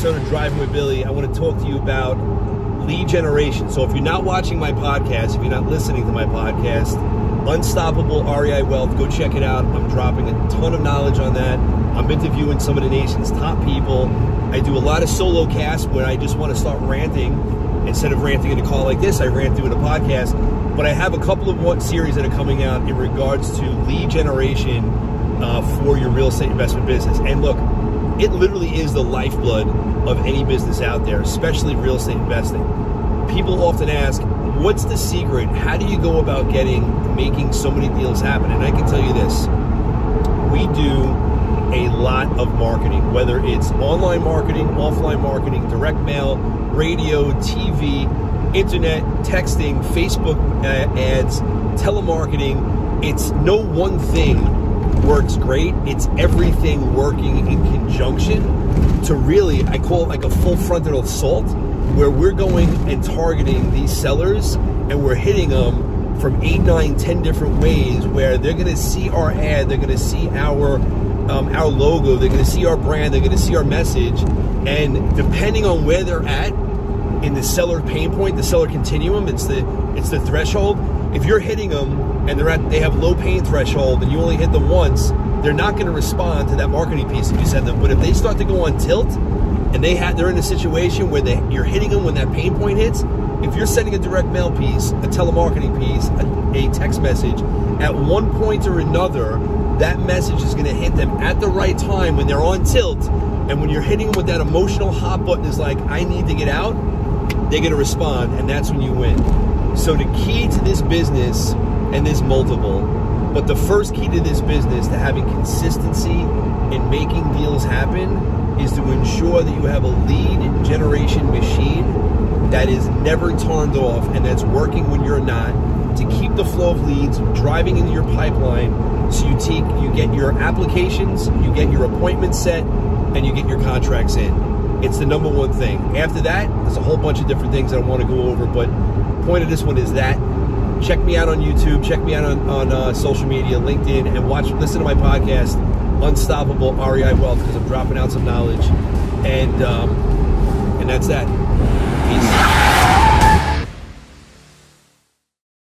episode of Driving with Billy, I want to talk to you about lead generation. So if you're not watching my podcast, if you're not listening to my podcast, Unstoppable REI Wealth, go check it out. I'm dropping a ton of knowledge on that. I'm interviewing some of the nation's top people. I do a lot of solo casts where I just want to start ranting. Instead of ranting in a call like this, I rant through in a podcast. But I have a couple of series that are coming out in regards to lead generation for your real estate investment business. And look, it literally is the lifeblood of any business out there, especially real estate investing. People often ask, what's the secret? How do you go about making so many deals happen? And I can tell you this, we do a lot of marketing, whether it's online marketing, offline marketing, direct mail, radio, TV, internet, texting, Facebook ads, telemarketing. It's no one thing works great. It's everything working in conjunction to really, I call it like a full frontal assault, where we're going and targeting these sellers and we're hitting them from 8, 9, 10 different ways, where they're going to see our ad, they're going to see our logo, they're going to see our brand, they're going to see our message, and depending on where they're at in the seller pain point, the seller continuum, it's the threshold. If you're hitting them and they have low pain threshold and you only hit them once, they're not going to respond to that marketing piece that you send them. But if they start to go on tilt and they're in a situation where you're hitting them when that pain point hits, if you're sending a direct mail piece, a telemarketing piece, a text message, at one point or another, that message is going to hit them at the right time when they're on tilt. And when you're hitting them with that emotional hot button is like, I need to get out, they're going to respond, and that's when you win. So the key to this business, and there's multiple, but the first key to this business, to having consistency in making deals happen, is to ensure that you have a lead generation machine that is never turned off and that's working when you're not, to keep the flow of leads driving into your pipeline, so you get your applications, you get your appointments set, and you get your contracts in. It's the number one thing. After that, there's a whole bunch of different things that I want to go over, but the point of this one is that. Check me out on YouTube, check me out on social media, LinkedIn, and listen to my podcast, Unstoppable REI Wealth, because I'm dropping out some knowledge, and that's that. Peace.